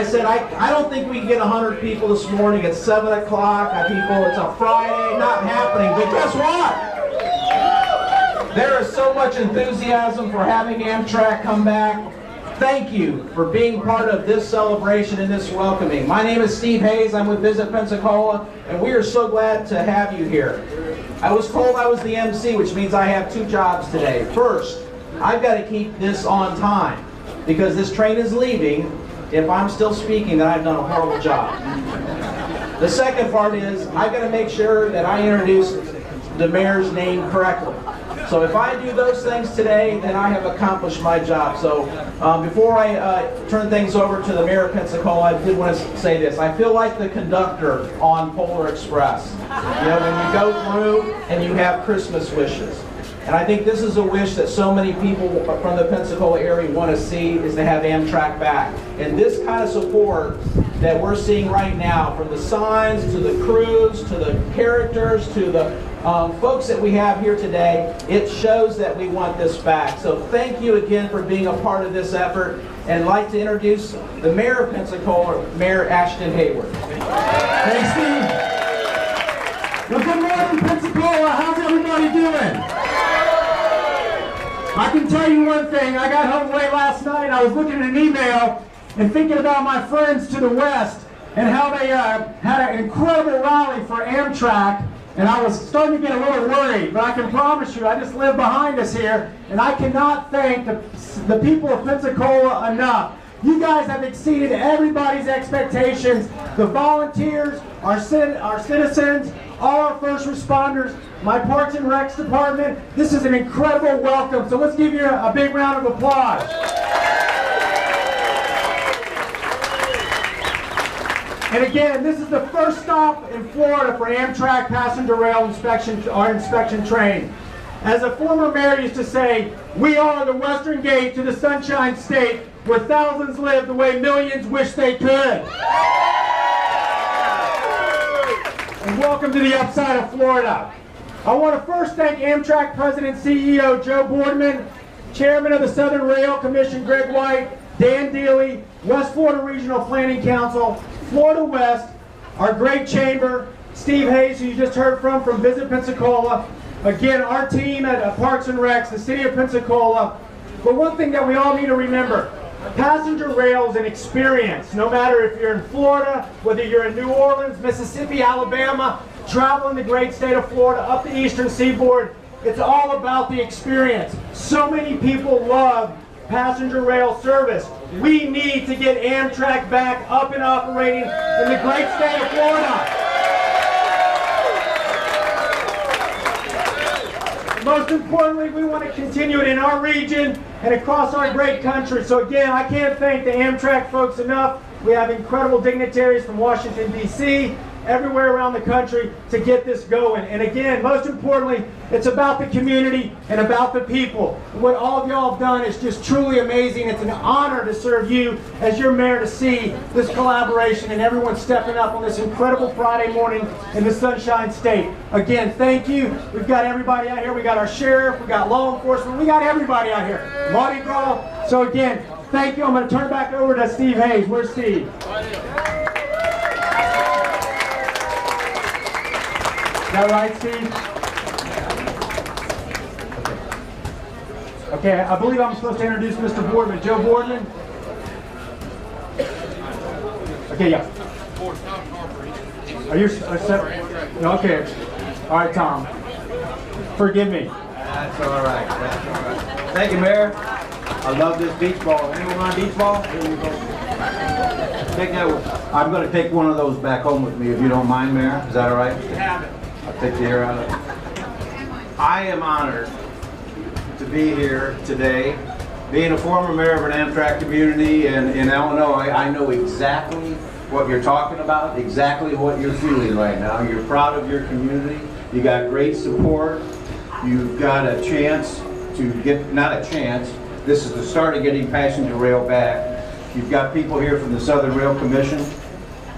said, I don't think we can get 100 people this morning at 7 o'clock. People, it's a Friday, not happening. But guess what? There is so much enthusiasm for having Amtrak come back. Thank you for being part of this celebration and this welcoming. My name is Steve Hayes. I'm with Visit Pensacola, and we are so glad to have you here. I was told I was the MC, which means I have two jobs today. First, I've got to keep this on time, because this train is leaving. If I'm still speaking, then I've done a horrible job. The second part is, I've got to make sure that I introduce the mayor's name correctly. So if I do those things today, then I have accomplished my job. So before I turn things over to the mayor of Pensacola, I did want to say this. I feel like the conductor on Polar Express. You know, when you go through and you have Christmas wishes. And I think this is a wish that so many people from the Pensacola area want to see, is to have Amtrak back. And this kind of support that we're seeing right now, from the signs to the crews to the characters to the folks that we have here today, it shows that we want this back. So thank you again for being a part of this effort. And I'd like to introduce the mayor of Pensacola, Mayor Ashton Hayward. Thanks, Steve. Well, good morning, Pensacola. How's everybody doing? I can tell you one thing. I got home late last night. I was looking at an email and thinking about my friends to the west and how they had an incredible rally for Amtrak. And I was starting to get a little worried, but I can promise you, I just live behind us here, and I cannot thank the people of Pensacola enough. You guys have exceeded everybody's expectations. The volunteers, our citizens, all our first responders, my Parks and Recs department. This is an incredible welcome, so let's give you a big round of applause. And again, this is the first stop in Florida for Amtrak passenger rail inspection train. As a former mayor used to say, we are the western gate to the Sunshine State, where thousands live the way millions wish they could. And welcome to the upside of Florida. I want to first thank Amtrak President and CEO Joe Boardman, Chairman of the Southern Rail Commission Greg White, Dan Dealey, West Florida Regional Planning Council, Florida West, our great chamber, Steve Hayes, who you just heard from Visit Pensacola, again, our team at Parks and Recs, the city of Pensacola. But one thing that we all need to remember, passenger rail is an experience. No matter if you're in Florida, whether you're in New Orleans, Mississippi, Alabama, traveling the great state of Florida, up the eastern seaboard, it's all about the experience. So many people love passenger rail service. We need to get Amtrak back up and operating in the great state of Florida. Most importantly, we want to continue it in our region and across our great country. So again, I can't thank the Amtrak folks enough. We have incredible dignitaries from Washington, D.C., everywhere around the country to get this going. And again, most importantly, it's about the community and about the people. What all of y'all have done is just truly amazing. It's an honor to serve you as your mayor, to see this collaboration and everyone stepping up on this incredible Friday morning in the Sunshine State. Again, thank you. We've got everybody out here. We got our sheriff, we got law enforcement, we got everybody out here. Mardi Gras. So again, thank you. I'm going to turn it back over to Steve Hayes. Where's Steve? Is that right, Steve? Okay, I believe I'm supposed to introduce Mr. Boardman. Joe Boardman? Okay, yeah. Are you separate? No, okay. All right, Tom. Forgive me. That's all right. That's all right. Thank you, Mayor. I love this beach ball. Anyone want a beach ball? Here we go. Take that. I'm going to take one of those back home with me, if you don't mind, Mayor. Is that all right? You have it. I'll take the air out of it. I am honored to be here today. Being a former mayor of an Amtrak community in Illinois, I know exactly what you're talking about, exactly what you're feeling right now. You're proud of your community. You got great support. You've got a chance to get, not a chance, this is the start of getting passenger rail back. You've got people here from the Southern Rail Commission.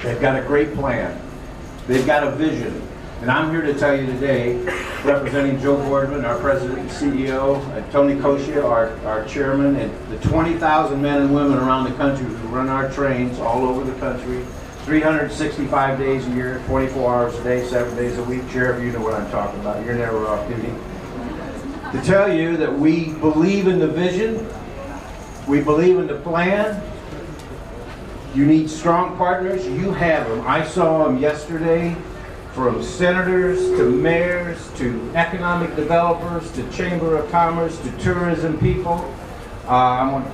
They've got a great plan. They've got a vision. And I'm here to tell you today, representing Joe Boardman, our president and CEO, and Tony Koshia, our chairman, and the 20,000 men and women around the country who run our trains all over the country, 365 days a year, 24 hours a day, 7 days a week. Sheriff, you know what I'm talking about. You're never off duty. To tell you that we believe in the vision, we believe in the plan. You need strong partners. You have them. I saw them yesterday, from senators to mayors to economic developers to Chamber of Commerce to tourism people. I'm going to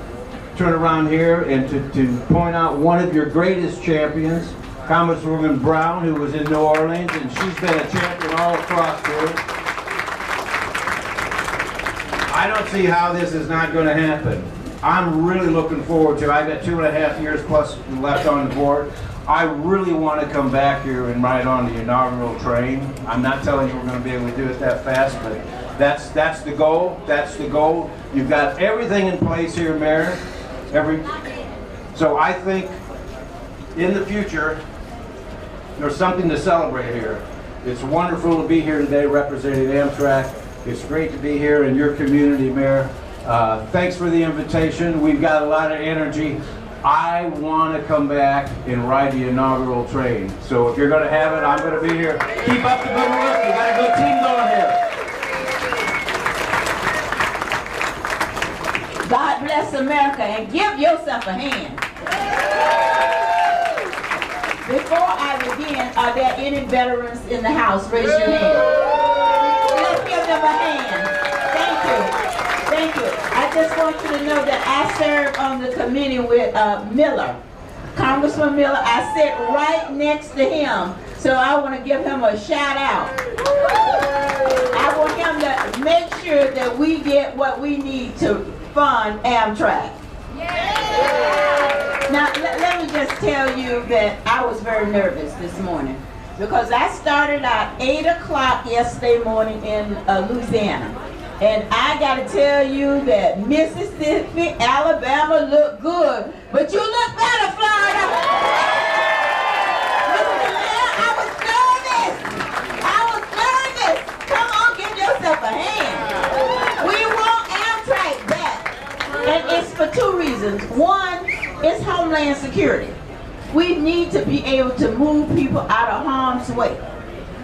turn around here and to point out one of your greatest champions, Congresswoman Brown, who was in New Orleans, and she's been a champion all across here. I don't see how this is not going to happen. I'm really looking forward to it. I've got 2.5 years plus left on the board. I really want to come back here and ride on the inaugural train. I'm not telling you we're going to be able to do it that fast, but that's the goal. That's the goal. You've got everything in place here, Mayor. So I think in the future, there's something to celebrate here. It's wonderful to be here today representing Amtrak. It's great to be here in your community, Mayor. Thanks for the invitation. We've got a lot of energy. I want to come back and ride the inaugural train. So if you're going to have it, I'm going to be here. Keep up the good work. You got a good team going here. God bless America, and give yourself a hand. Before I begin, are there any veterans in the house? Raise your hand. Let's give them a hand. Thank you. Thank you. I just want you to know that I served on the committee with Miller, Congressman Miller. I sit right next to him, so I want to give him a shout out. I want him to make sure that we get what we need to fund Amtrak. Now, let me just tell you that I was very nervous this morning because I started at 8 o'clock yesterday morning in Louisiana. And I got to tell you that Mississippi, Alabama look good, but you look better, Florida. Listen to me, I was nervous. Come on, give yourself a hand. We want Amtrak back. And it's for two reasons. One, it's homeland security. We need to be able to move people out of harm's way,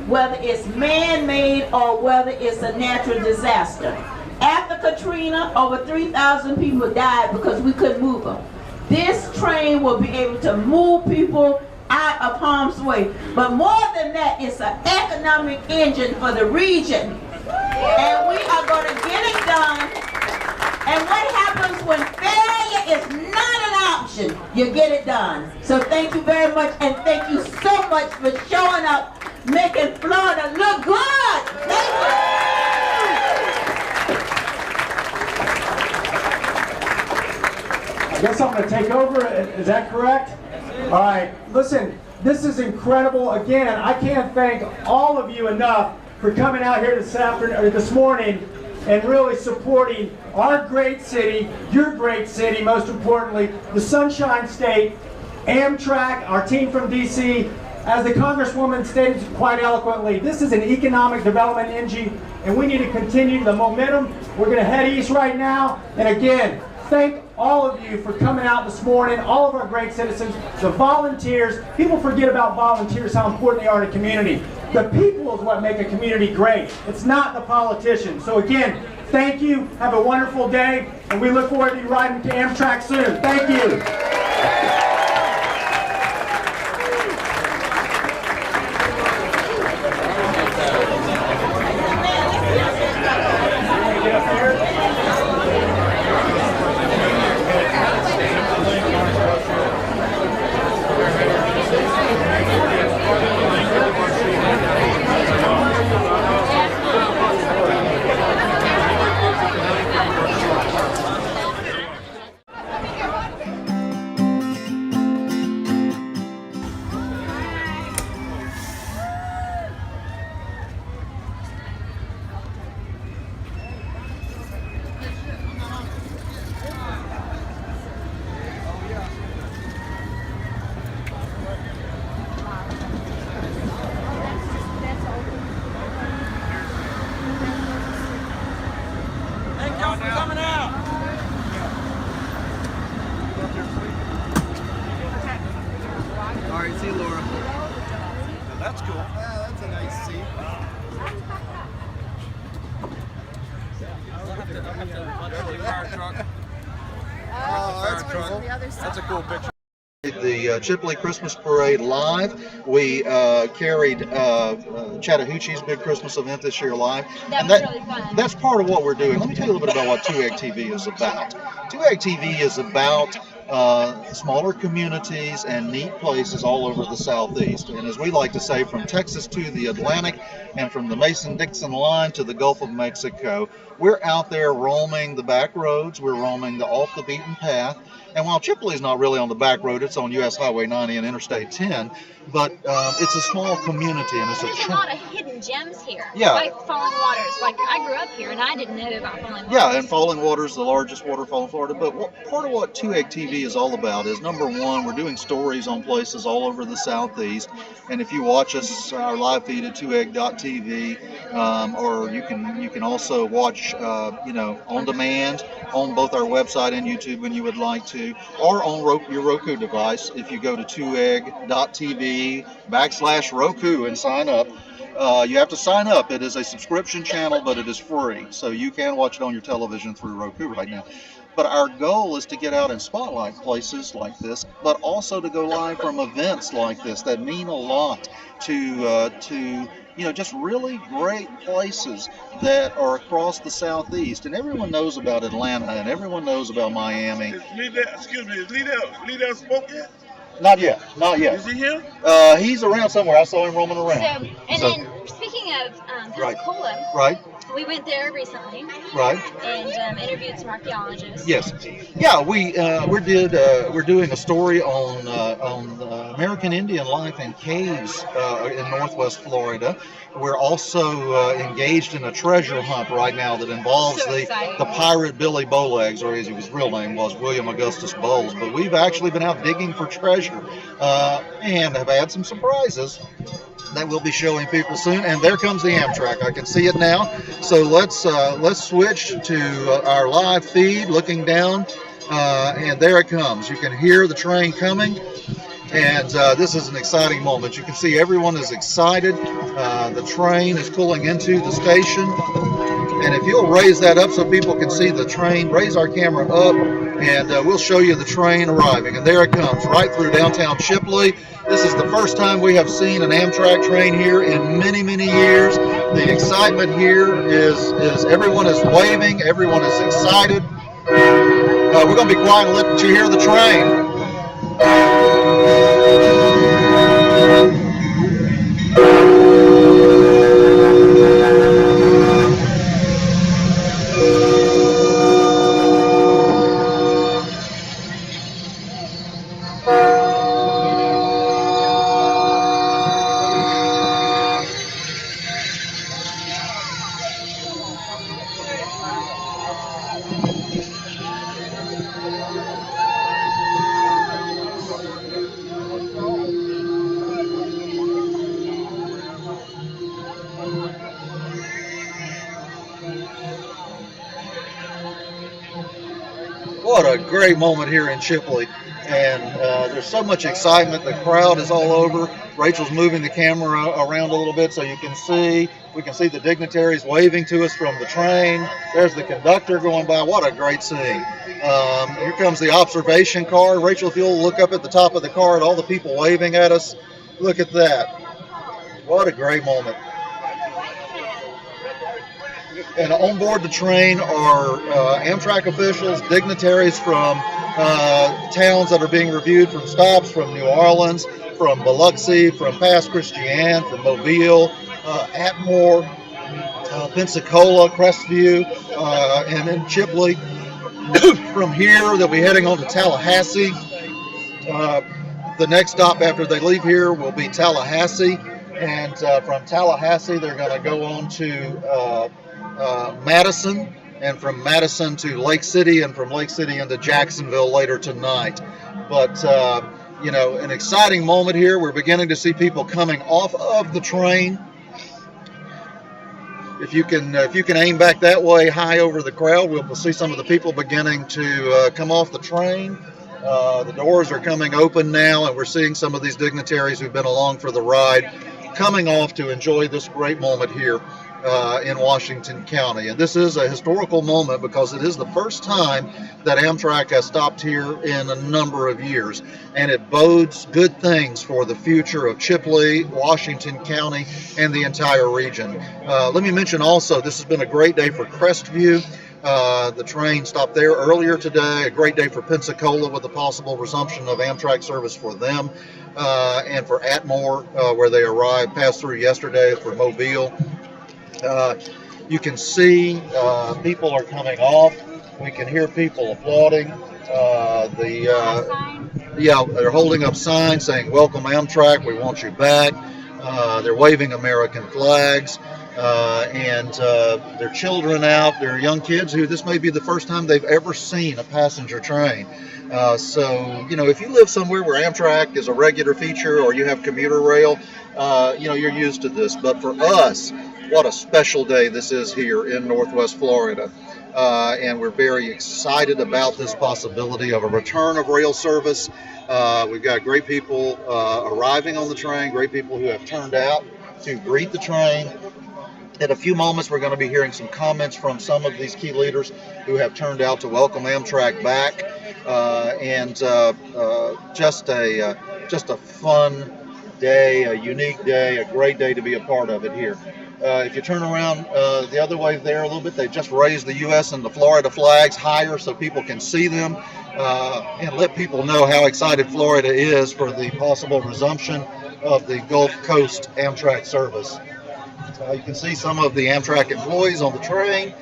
whether it's man-made or whether it's a natural disaster. After Katrina, over 3,000 people died because we couldn't move them. This train will be able to move people out of harm's way. But more than that, it's an economic engine for the region. And we are going to get it done. And what happens when failure is not an option? You get it done. So thank you very much, and thank you so much for showing up, making Florida look good. Thank you. I guess I'm going to take over. Is that correct? All right. Listen, this is incredible. Again, I can't thank all of you enough for coming out here this morning and really supporting our great city, your great city, most importantly, the Sunshine State, Amtrak, our team from D.C. As the Congresswoman stated quite eloquently, this is an economic development engine, and we need to continue the momentum. We're going to head east right now. And again, thank all of you for coming out this morning, all of our great citizens, the volunteers. People forget about volunteers, how important they are in a community. The people is what make a community great. It's not the politicians. So again, thank you. Have a wonderful day, and we look forward to you riding to Amtrak soon. Thank you. That's a cool picture. The Chipley Christmas Parade live. We carried Chattahoochee's big Christmas event this year live. That was really fun. That's part of what we're doing. Let me tell you a little bit about what 2 Egg TV is about. 2 Egg TV is about smaller communities and neat places all over the Southeast. And as we like to say, from Texas to the Atlantic and from the Mason-Dixon line to the Gulf of Mexico, we're out there roaming the back roads. We're roaming the off the beaten path. And while Chipley is not really on the back road, it's on U.S. Highway 90 and Interstate 10, but it's a small community and it's There's a lot of hidden gems here. Yeah. Like Falling Waters. Like, I grew up here and I didn't know about Falling Waters. Yeah, and Falling Waters, the largest waterfall in Florida. But part of what 2 Egg TV is all about is, number one, we're doing stories on places all over the Southeast. And if you watch us, our live feed at 2egg.tv, or you can also watch, on demand on both our website and YouTube when you would like to, or on your Roku device. If you go to 2egg.tv/Roku and sign up. You have to sign up. It is a subscription channel, but it is free. So you can watch it on your television through Roku right now. But our goal is to get out and spotlight places like this, but also to go live from events like this that mean a lot to just really great places that are across the Southeast. And everyone knows about Atlanta, and everyone knows about Miami. Is Liddell spoke yet? Not yet. Is he here? He's around somewhere. I saw him roaming around. Then, speaking of Pensacola, Right. we went there recently. Right. And interviewed some archaeologists. Yes. Yeah, we're doing a story on American Indian life in caves in Northwest Florida. We're also engaged in a treasure hunt right now that involves the pirate Billy Bowlegs, or as his real name was, William Augustus Bowles. But we've actually been out digging for treasure and have had some surprises that we'll be showing people soon. And there comes the Amtrak. I can see it now. So let's switch to our live feed, looking down, and there it comes. You can hear the train coming, and this is an exciting moment. You can see everyone is excited. The train is pulling into the station, and if you'll raise that up so people can see the train, raise our camera up, and we'll show you the train arriving. And there it comes, right through downtown Chipley. This is the first time we have seen an Amtrak train here in many, many years. The excitement here is everyone is waving, everyone is excited. We're going to be quiet and let you hear the train. What a great moment here in Chipley, and there's so much excitement. The crowd is all over. Rachel's moving the camera around a little bit so we can see the dignitaries waving to us from the train. There's the conductor going by. What a great scene. Here comes the observation car. Rachel, if you'll look up at the top of the car at all the people waving at us, look at that. What a great moment. And on board the train are Amtrak officials, dignitaries from towns that are being reviewed from stops from New Orleans, from Biloxi, from Pass Christian, from Mobile, Atmore, Pensacola, Crestview, and then Chipley. From here, they'll be heading on to Tallahassee. The next stop after they leave here will be Tallahassee, and from Tallahassee, they're going to go on to Madison, and from Madison to Lake City, and from Lake City into Jacksonville later tonight. But an exciting moment here. We're beginning to see people coming off of the train. If you can aim back that way, high over the crowd, we'll see some of the people beginning to come off the train. The doors are coming open now, and we're seeing some of these dignitaries who've been along for the ride coming off to enjoy this great moment here in Washington County. And this is a historical moment because it is the first time that Amtrak has stopped here in a number of years. And it bodes good things for the future of Chipley, Washington County, and the entire region. Let me mention also, this has been a great day for Crestview. The train stopped there earlier today. A great day for Pensacola with the possible resumption of Amtrak service for them, and for Atmore, where they arrived, passed through yesterday for Mobile. You can see people are coming off. We can hear people applauding. They're holding up signs saying, "Welcome Amtrak, we want you back." They're waving American flags. And their children out, their young kids who this may be the first time they've ever seen a passenger train. So, if you live somewhere where Amtrak is a regular feature or you have commuter rail, you're used to this. But for us, what a special day this is here in Northwest Florida. And we're very excited about this possibility of a return of rail service. We've got great people arriving on the train, great people who have turned out to greet the train. In a few moments, we're going to be hearing some comments from some of these key leaders who have turned out to welcome Amtrak back, and just a fun day, a unique day, a great day to be a part of it here. If you turn around the other way there a little bit, they just raised the U.S. and the Florida flags higher so people can see them, and let people know how excited Florida is for the possible resumption of the Gulf Coast Amtrak service. You can see some of the Amtrak employees on the train.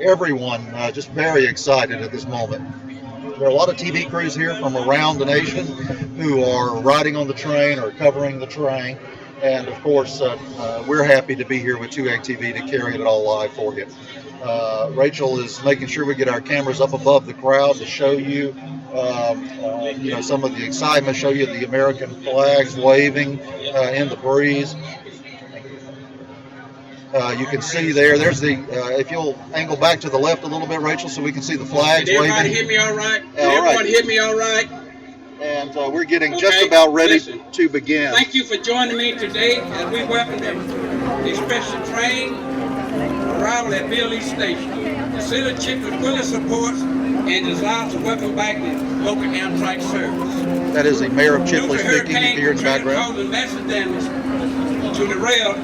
Everyone just very excited at this moment. There are a lot of TV crews here from around the nation who are riding on the train or covering the train. And of course, we're happy to be here with 2AG TV to carry it all live for you. Rachel is making sure we get our cameras up above the crowd to show you, some of the excitement, show you the American flags waving in the breeze. You can see there's the, if you'll angle back to the left a little bit, Rachel, so we can see the flags waving. Everybody hear me all right? Everyone hear me all right? And we're getting just about ready to begin. Thank you for joining me today as we welcome the special train arrival at Bill East Station. The city of Chipley fully supports and desires to welcome back the local Amtrak service. That is the mayor of Chipley speaking. You can hear in the background. Causing massive damage to the rail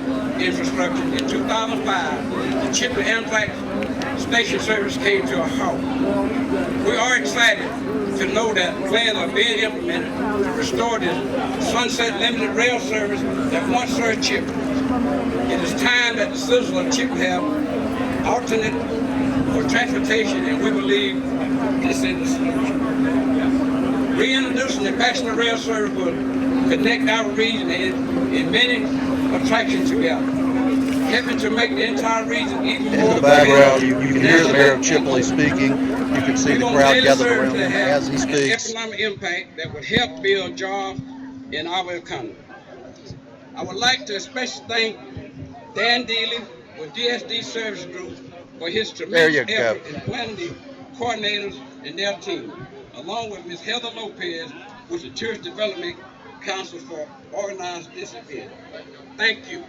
infrastructure. In 2005, the Chipley Amtrak station service came to a halt. We are excited to know that plans are being implemented to restore this sunset limited rail service that once served Chipley. It is time that the citizens of Chipley have alternate for transportation, and we believe this is the solution. Reintroducing the passenger rail service will connect our region in many attractions together, helping to make the entire region even more. In the background, you can hear the mayor of Chipley speaking. You can see the crowd gathered around him as he speaks. An economic impact that would help build jobs in our economy. I would like to especially thank Dan Dealey with DSD Service Group for his tremendous effort in planning the coordinators and their team, along with Ms. Heather Lopez with the Tourist Development Council for organizing this event. Thank you.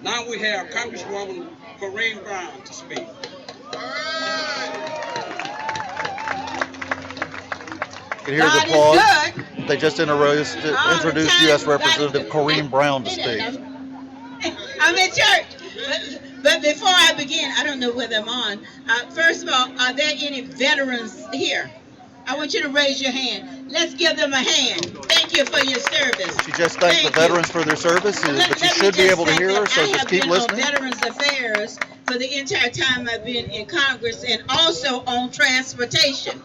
Now we have Congresswoman Corrine Brown to speak. You can hear the applause. They just introduced U.S. Representative Corrine Brown to speak. I'm in church. But before I begin, I don't know whether I'm on. First of all, are there any veterans here? I want you to raise your hand. Let's give them a hand. Thank you for your service. She just thanked the veterans for their service, but you should be able to hear her, so just keep listening. I have been on Veterans Affairs for the entire time I've been in Congress, and also on transportation.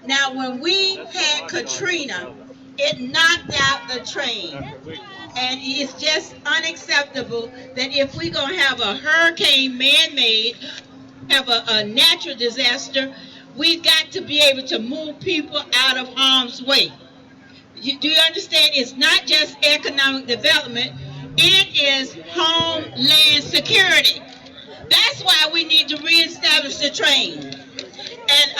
Now, when we had Katrina, it knocked out the train. And it's just unacceptable that if we're going to have a hurricane man-made, have a natural disaster, we've got to be able to move people out of harm's way. Do you understand? It's not just economic development. It is homeland security. That's why we need to reestablish the train. And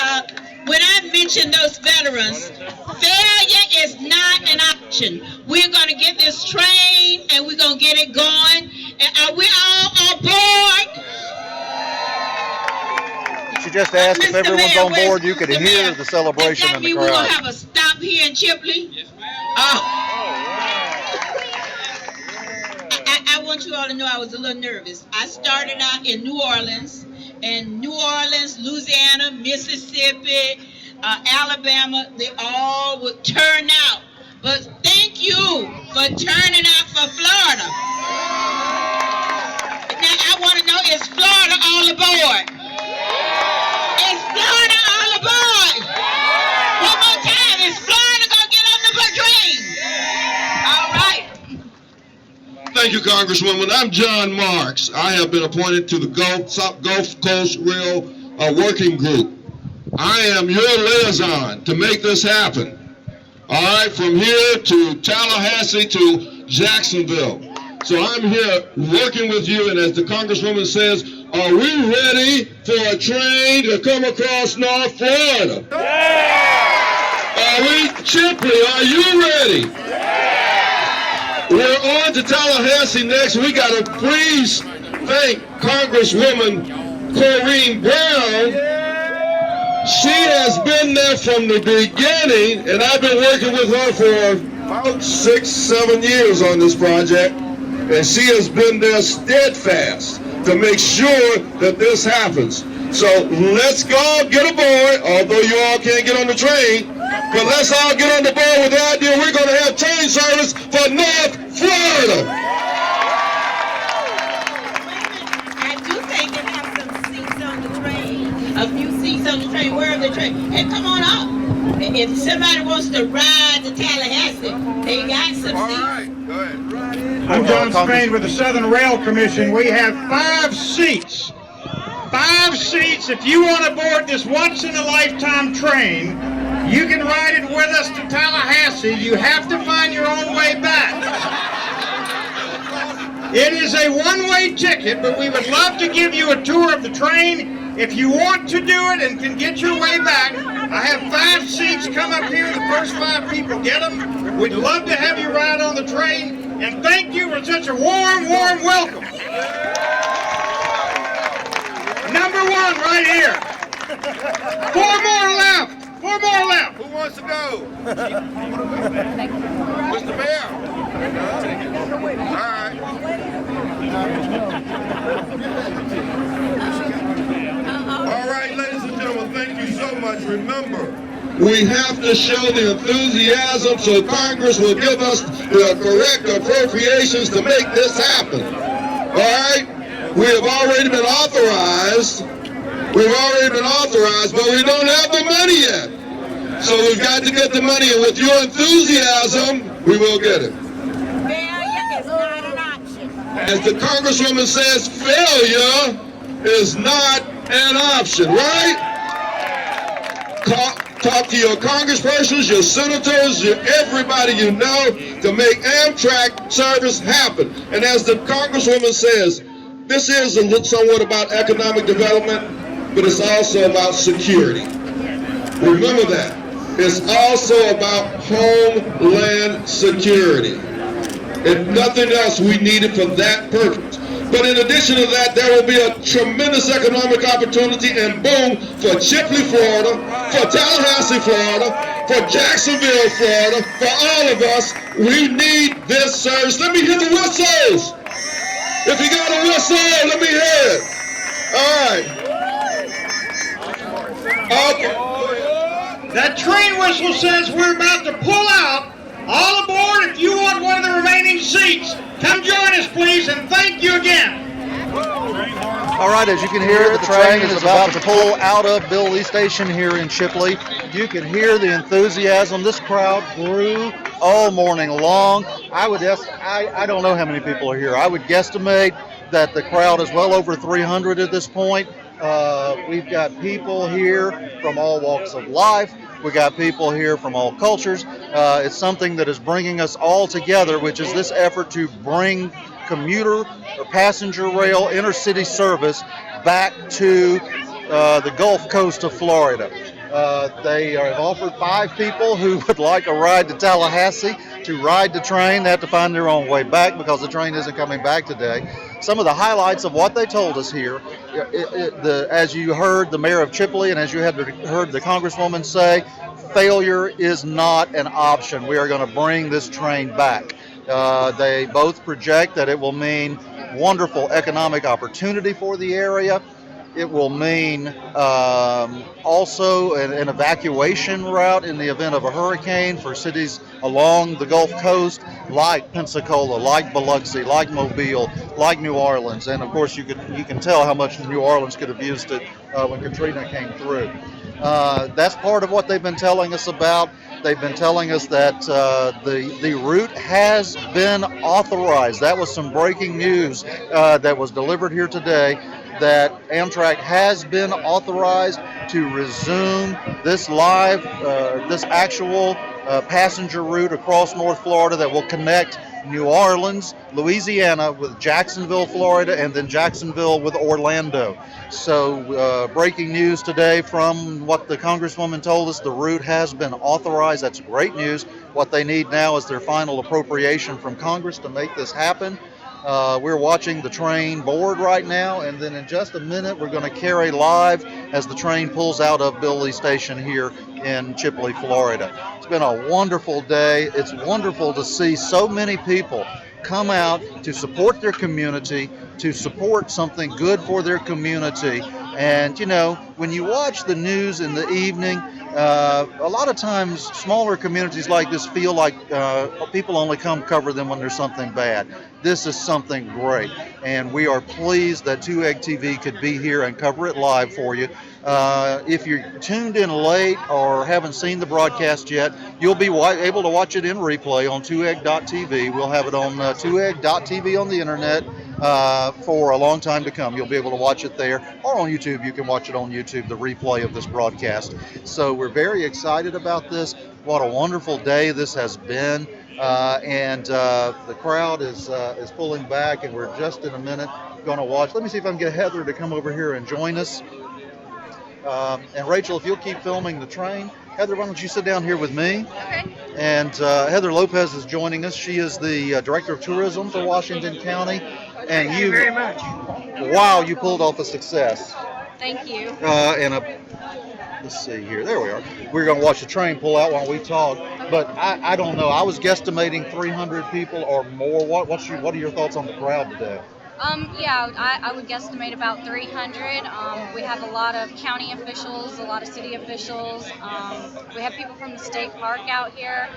when I mention those veterans, failure is not an option. We're going to get this train and we're going to get it going. And are we all aboard? just asked if Mr. everyone's Mayor, on board. You could Mr. hear Mayor, the celebration does in that the mean we're gonna crowd. have a stop here in Chipley? Yes, I want you all to know I was a little nervous. I started out in New Orleans, Louisiana, Mississippi, Alabama. They all would turn out. But thank you for turning out for Florida. Now I want to know, is Florida all aboard? Is Florida all aboard? One more time, is Florida gonna get on the train? All right. Thank you, Congresswoman. I'm John Marks. I have been appointed to the Gulf Coast Rail Working Group. I am your liaison to make this happen. All right, from here to Tallahassee to Jacksonville. So I'm here working with you, and as the Congresswoman says, are we ready for a train to come across North Florida? Yeah! Are we, Chipley, are you ready? Yeah! We're on to Tallahassee next. We got to please thank Congresswoman Corrine Brown. She has been there from the beginning, and I've been working with her for about 6-7 years on this project, and she has been there steadfast to make sure that this happens. So let's go get aboard, although you all can't get on the train, but let's all get on the board with the idea we're going to have train service for North Florida. A few seats on the train. Where are the train? Hey, come on up. If somebody wants to ride to Tallahassee, they got some seats. All right, go ahead. I'm John Spain with the Southern Rail Commission. We have 5 seats. 5 seats. If you want to board this once-in-a-lifetime train, you can ride it with us to Tallahassee. You have to find your own way back. It is a one-way ticket, but we would love to give you a tour of the train. If you want to do it and can get your way back, I have 5 seats. Come up here. The first 5 people get them. We'd love to have you ride on the train. And thank you for such a warm, warm welcome. Number 1 right here. 4 more left. 4 more left. Who wants to go? Mr. Mayor. All right. All right, ladies and gentlemen, thank you so much. Remember, we have to show the enthusiasm so Congress will give us the correct appropriations to make this happen. All right? We have already been authorized. We've already been authorized, but we don't have the money yet. So we've got to get the money, and with your enthusiasm, we will get it. Failure is not an option. As the Congresswoman says, failure is not an option, right? Talk to your congresspersons, your senators, everybody you know to make Amtrak service happen. And as the Congresswoman says, this is somewhat about economic development, but it's also about security. Remember that. It's also about homeland security. If nothing else, we need it for that purpose. But in addition to that, there will be a tremendous economic opportunity and boom for Chipley, Florida, for Tallahassee, Florida, for Jacksonville, Florida, for all of us. We need this service. Let me hear the whistles. If you got a whistle, let me hear it. All right. Okay. That train whistle says we're about to pull out. All aboard if you want one of the remaining seats. Come join us, please, and thank you again. All right, as you can hear, the train is about to pull out of Billy Station here in Chipley. You can hear the enthusiasm. This crowd grew all morning long. I don't know how many people are here. I would guesstimate that the crowd is well over 300 at this point. We've got people here from all walks of life. We got people here from all cultures. It's something that is bringing us all together, which is this effort to bring commuter or passenger rail intercity service back to the Gulf Coast of Florida. They have offered 5 people who would like a ride to Tallahassee to ride the train. They have to find their own way back because the train isn't coming back today. Some of the highlights of what they told us here, as you heard the mayor of Chipley and as you heard the congresswoman say, failure is not an option. We are going to bring this train back. They both project that it will mean wonderful economic opportunity for the area. It will mean also an evacuation route in the event of a hurricane for cities along the Gulf Coast like Pensacola, like Biloxi, like Mobile, like New Orleans. And of course you can tell how much New Orleans could have used it when Katrina came through. That's part of what they've been telling us about. They've been telling us that the route has been authorized. That was some breaking news that was delivered here today, that Amtrak has been authorized to resume this this actual passenger route across North Florida that will connect New Orleans, Louisiana with Jacksonville, Florida, and then Jacksonville with Orlando. So breaking news today from what the Congresswoman told us, the route has been authorized. That's great news. What they need now is their final appropriation from Congress to make this happen. We're watching the train board right now, and then in just a minute we're going to carry live as the train pulls out of Billy Station here in Chipley, Florida. It's been a wonderful day. It's wonderful to see so many people come out to support their community, to support something good for their community. And you know, when you watch the news in the evening, a lot of times smaller communities like this feel like people only come cover them when there's something bad. This is something great, and we are pleased that 2Egg TV could be here and cover it live for you. If you're tuned in late or haven't seen the broadcast yet, you'll be able to watch it in replay on 2egg.tv. We'll have it on 2egg.tv on the internet for a long time to come. You'll be able to watch it there, or on YouTube. You can watch it on YouTube, the replay of this broadcast. So we're very excited about this. What a wonderful day this has been. And the crowd is pulling back, and we're just in a minute going to watch. Let me see if I can get Heather to come over here and join us. And Rachel, if you'll keep filming the train. Heather, why don't you sit down here with me? Okay. And Heather Lopez is joining us. She is the Director of Tourism for Washington County. And Thank you very much. Wow, you pulled off a success. Thank you. Let's see here. There we are. We're going to watch the train pull out while we talk. But I don't know. I was guesstimating 300 people or more. What are your thoughts on the crowd today? Yeah, I would guesstimate about 300. We have a lot of county officials, a lot of city officials. We have people from the state park out here.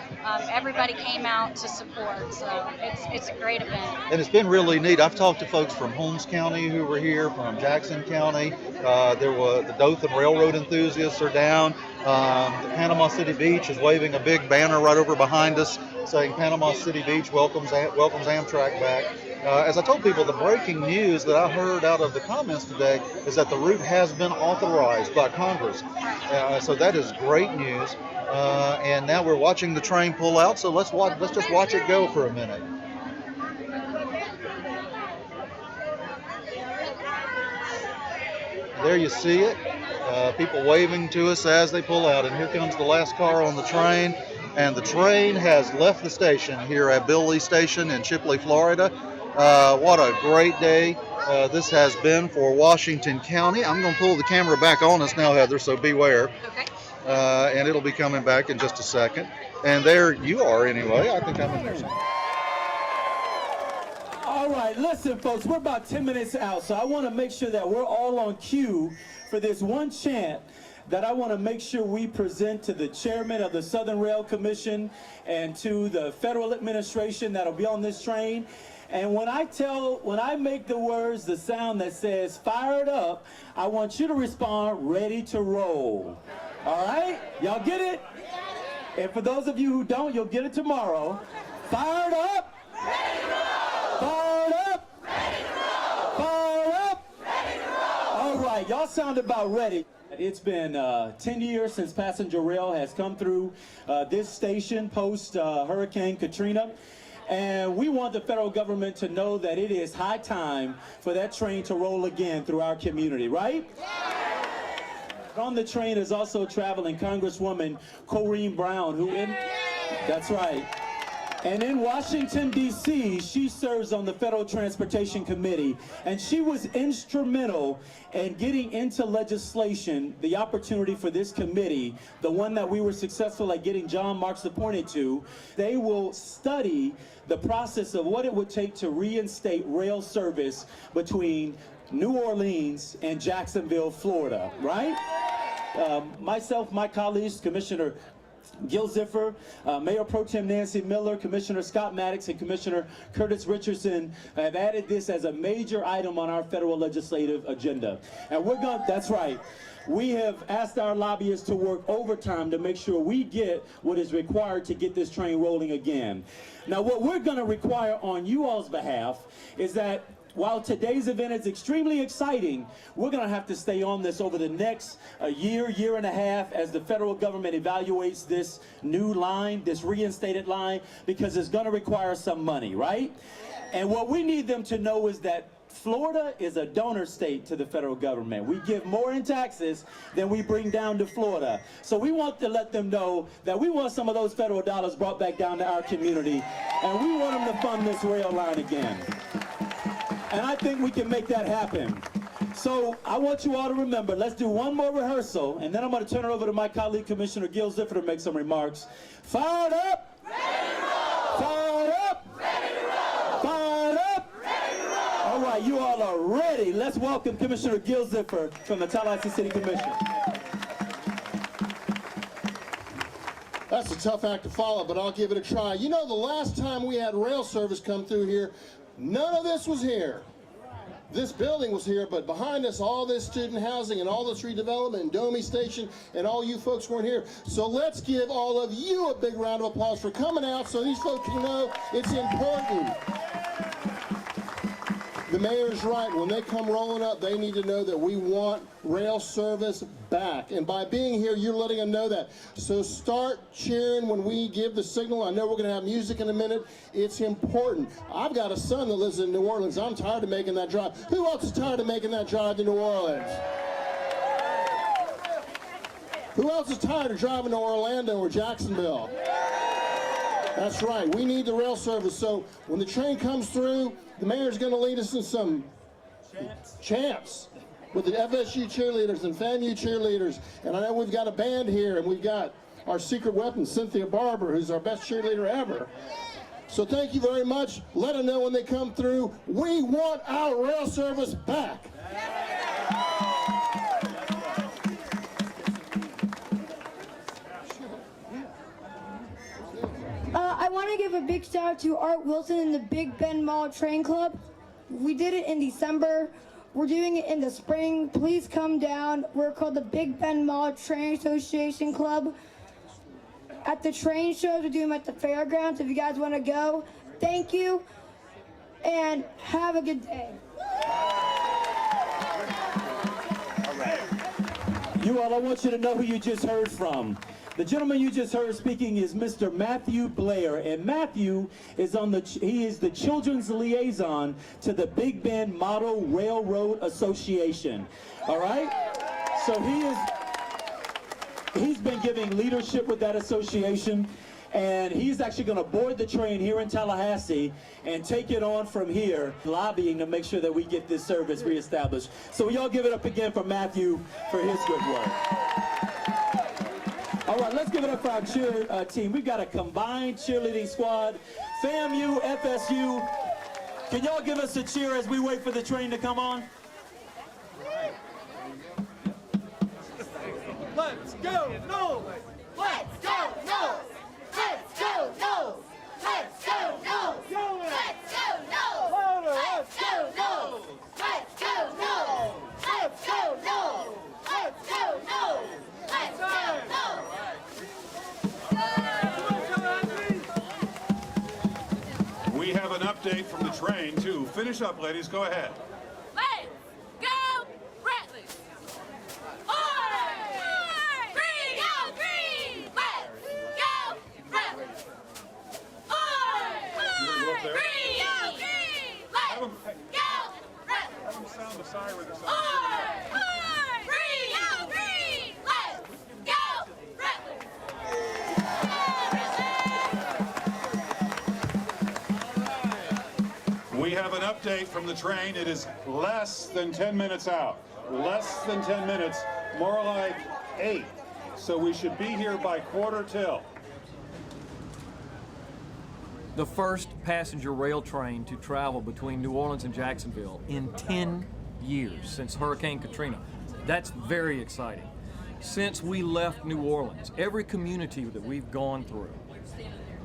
Everybody came out to support, so it's a great event. And it's been really neat. I've talked to folks from Holmes County who were here, from Jackson County. There were the Dothan Railroad enthusiasts are down. The Panama City Beach is waving a big banner right over behind us saying Panama City Beach welcomes Amtrak back. As I told people, the breaking news that I heard out of the comments today is that the route has been authorized by Congress. So that is great news. And now we're watching the train pull out, so let's just watch it go for a minute. There you see it. People waving to us as they pull out. And here comes the last car on the train. And the train has left the station here at Billy Station in Chipley, Florida. What a great day this has been for Washington County. I'm going to pull the camera back on us now, Heather, so beware. Okay. And it'll be coming back in just a second. And there you are anyway. I think I'm in there somewhere. All right, listen, folks, we're about 10 minutes out, so I want to make sure that we're all on cue for this one chant that I want to make sure we present to the chairman of the Southern Rail Commission and to the federal administration that'll be on this train. And when I make the words, the sound that says fired up, I want you to respond, ready to roll. All right? Y'all get it? And for those of you who don't, you'll get it tomorrow. Fired up. Ready to roll. Fired up. Ready to roll. Fired up. Ready to roll. All right, y'all sound about ready. It's been 10 years since passenger rail has come through this station post Hurricane Katrina. And we want the federal government to know that it is high time for that train to roll again through our community, right? Yeah. On the train is also traveling Congresswoman Corrine Brown, that's right. And in Washington, D.C., she serves on the Federal Transportation Committee, and she was instrumental in getting into legislation the opportunity for this committee, the one that we were successful at getting John Marks appointed to. They will study the process of what it would take to reinstate rail service between New Orleans and Jacksonville, Florida, right? Myself, my colleagues, Commissioner Gil Ziffer, Mayor Pro Tem Nancy Miller, Commissioner Scott Maddox, and Commissioner Curtis Richardson have added this as a major item on our federal legislative agenda. And that's right. We have asked our lobbyists to work overtime to make sure we get what is required to get this train rolling again. Now, what we're going to require on you all's behalf is that while today's event is extremely exciting, we're going to have to stay on this over the next year and a half as the federal government evaluates this new line, this reinstated line, because it's going to require some money, right? And what we need them to know is that Florida is a donor state to the federal government. We give more in taxes than we bring down to Florida. So we want to let them know that we want some of those federal dollars brought back down to our community, and we want them to fund this rail line again. And I think we can make that happen. So I want you all to remember, let's do one more rehearsal, and then I'm going to turn it over to my colleague, Commissioner Gil Ziffer, to make some remarks. Fired up! Ready to roll! Fired up! Ready to roll! Fired up! Ready to roll! All right, you all are ready. Let's welcome Commissioner Gil Ziffer from the Tallahassee City Commission. That's a tough act to follow, but I'll give it a try. You know, the last time we had rail service come through here, none of this was here. This building was here, but behind us, all this student housing and all this redevelopment and Domi Station, and all you folks weren't here. So let's give all of you a big round of applause for coming out so these folks can know it's important. The mayor's right. When they come rolling up, they need to know that we want rail service back. And by being here, you're letting them know that. So start cheering when we give the signal. I know we're going to have music in a minute. It's important. I've got a son that lives in New Orleans. I'm tired of making that drive. Who else is tired of making that drive to New Orleans? Who else is tired of driving to Orlando or Jacksonville? That's right. We need the rail service. So when the train comes through, the mayor's going to lead us in some chants with the FSU cheerleaders and FAMU cheerleaders. And I know we've got a band here, and we've got our secret weapon, Cynthia Barber, who's our best cheerleader ever. So thank you very much. Let them know when they come through, we want our rail service back. I want to give a big shout out to Art Wilson and the Big Bend Mall Train Club. We did it in December. We're doing it in the spring. Please come down. We're called the Big Bend Mall Train Association Club. At the train shows, we do them at the fairgrounds if you guys want to go. Thank you, and have a good day. You all, I want you to know who you just heard from. The gentleman you just heard speaking is Mr. Matthew Blair, and Matthew is he is the children's liaison to the Big Bend Model Railroad Association. All right? So he's been giving leadership with that association, and he's actually going to board the train here in Tallahassee and take it on from here, lobbying to make sure that we get this service reestablished. So y'all give it up again for Matthew for his good work. All right, let's give it up for our cheer team. We've got a combined cheerleading squad, FAMU, FSU. Can y'all give us a cheer as we wait for the train to come on? Let's go, no! Let's go, no! Let's go, no! Let's go, no! Let's go, no! Let's go, no! Let's go, no! Let's go, no! Let's go, no! Let's go, no! Let's go, no! We have an update from the train, too. Finish up, ladies. Go ahead. Let's go, Rattlers! Green! Go, green! Let's go, Rattlers! Green! Go, green! Let's go, Rattlers! Have them sound the siren or something. Green! Go, green! update from the train. It is less than 10 minutes out. Less than 10 minutes, more like 8. So we should be here by 1:45. The first passenger rail train to travel between New Orleans and Jacksonville in 10 years since Hurricane Katrina. That's very exciting. Since we left New Orleans, every community that we've gone through,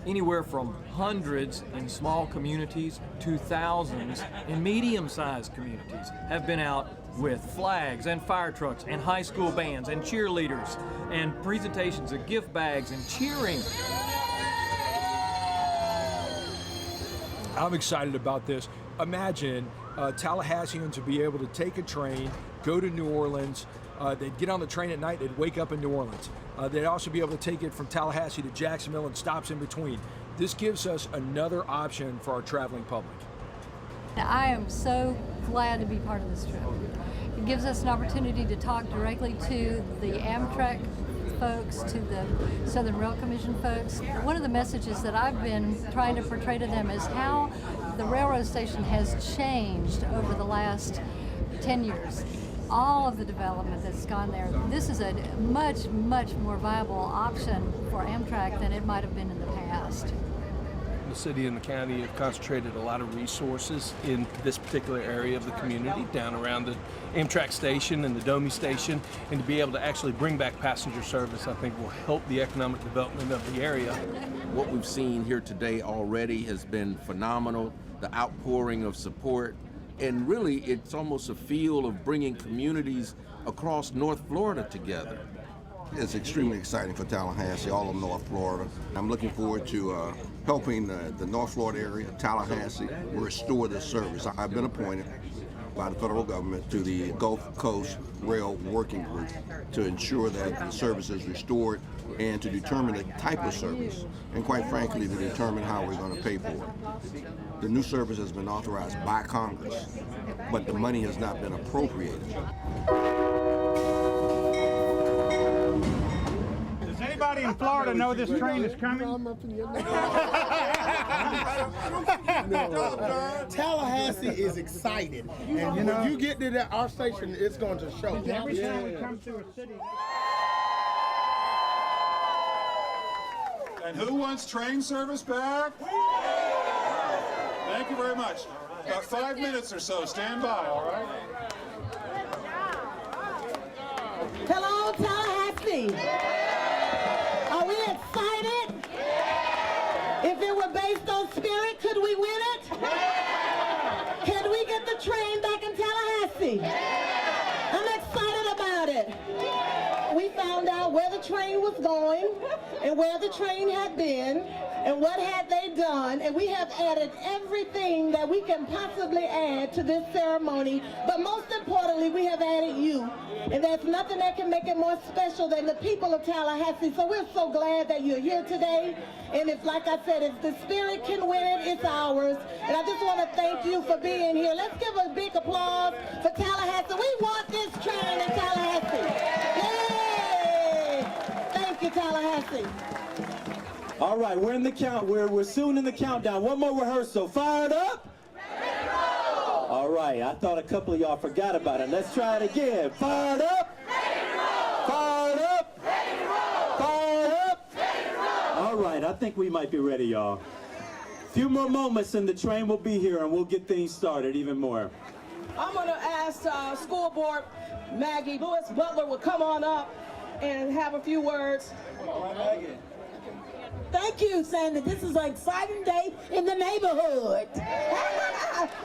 anywhere from hundreds in small communities to thousands in medium-sized communities, have been out with flags and fire trucks and high school bands and cheerleaders and presentations of gift bags and cheering. I'm excited about this. Imagine Tallahasseans to be able to take a train, go to New Orleans. They'd get on the train at night, they'd wake up in New Orleans. They'd also be able to take it from Tallahassee to Jacksonville and stops in between. This gives us another option for our traveling public. I am so glad to be part of this trip. It gives us an opportunity to talk directly to the Amtrak folks, to the Southern Rail Commission folks. One of the messages that I've been trying to portray to them is how the railroad station has changed over the last 10 years. All of the development that's gone there. This is a much, much more viable option for Amtrak than it might have been in the past. The city and the county have concentrated a lot of resources in this particular area of the community, down around the Amtrak station and the Domi station, and to be able to actually bring back passenger service, I think will help the economic development of the area. What we've seen here today already has been phenomenal, the outpouring of support, and really it's almost a feel of bringing communities across North Florida together. It's extremely exciting for Tallahassee, all of North Florida. I'm looking forward to helping the North Florida area, Tallahassee, restore this service. I've been appointed by the federal government to the Gulf Coast Rail Working Group to ensure that the service is restored and to determine the type of service, and quite frankly, to determine how we're going to pay for it. The new service has been authorized by Congress, but the money has not been appropriated. Does anybody in Florida know this train is coming? Tallahassee is excited, and when you get to our station, it's going to show. Every time we come through a city. And who wants train service back? Thank you very much. About 5 minutes or so. Stand by, all right? Hello, Tallahassee. Are we excited? If it were based on spirit, could we win it? Can we get the train back in Tallahassee? I'm excited about it. We found out where the train was going and where the train had been and what had they done, and we have added everything that we can possibly add to this ceremony, but most importantly, we have added you, and there's nothing that can make it more special than the people of Tallahassee, so we're so glad that you're here today, and if, like I said, if the spirit can win it, it's ours, and I just want to thank you for being here. Let's give a big applause for Tallahassee. We want this train in Tallahassee. Yay! Thank you, Tallahassee. All right, we're in the count. We're soon in the countdown. One more rehearsal. Fired up? All right, I thought a couple of y'all forgot about it. Let's try it again. Fired up? Fired up? Fired up? All right, I think we might be ready, y'all. A few more moments and the train will be here and we'll get things started even more. I'm going to ask School Board Maggie Lewis Butler will come on up and have a few words. Come on, Maggie. Thank you, Sandy. This is an exciting day in the neighborhood.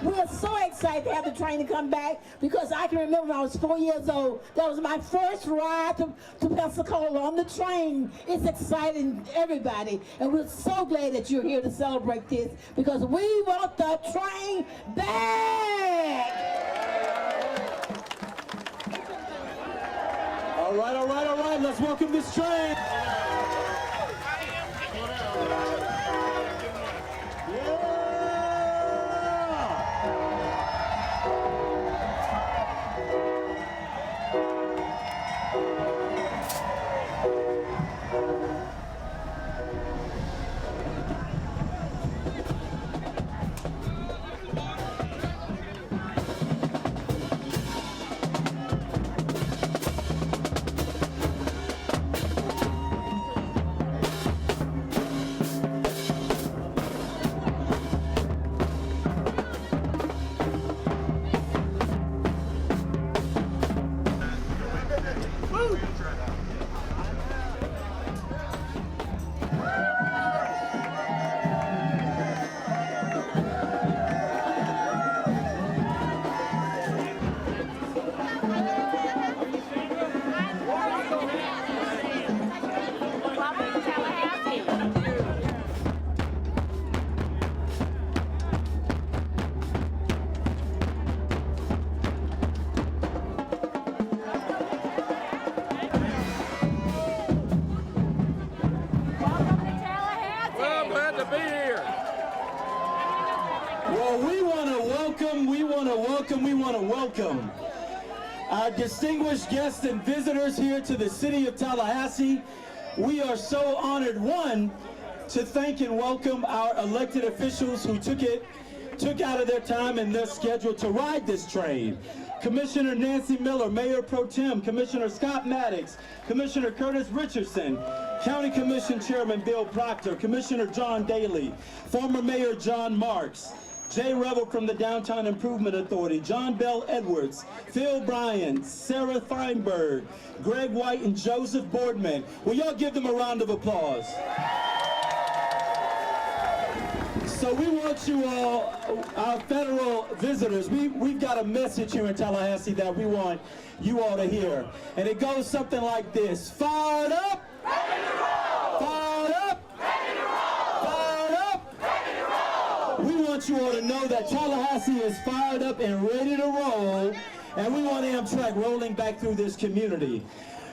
We're so excited to have the train to come back because I can remember when I was 4 years old. That was my first ride to Pensacola on the train. It's exciting, everybody. And we're so glad that you're here to celebrate this because we want the train back. All right, all right, all right. Let's welcome this train. to be here. Well, we want to welcome our distinguished guests and visitors here to the city of Tallahassee. We are so honored, one, to thank and welcome our elected officials who took out of their time and their schedule to ride this train. Commissioner Nancy Miller, Mayor Pro Tem, Commissioner Scott Maddox, Commissioner Curtis Richardson, County Commission Chairman Bill Proctor, Commissioner John Daly, former Mayor John Marks, Jay Revel from the Downtown Improvement Authority, John Bell Edwards, Phil Bryan, Sarah Feinberg, Greg White, and Joseph Boardman. Will y'all give them a round of applause? So we want you all, our federal visitors, we've got a message here in Tallahassee that we want you all to hear. And it goes something like this: fired up, ready to roll. Fired up, ready to roll. Fired up, ready to roll. We want you all to know that Tallahassee is fired up and ready to roll, and we want Amtrak rolling back through this community.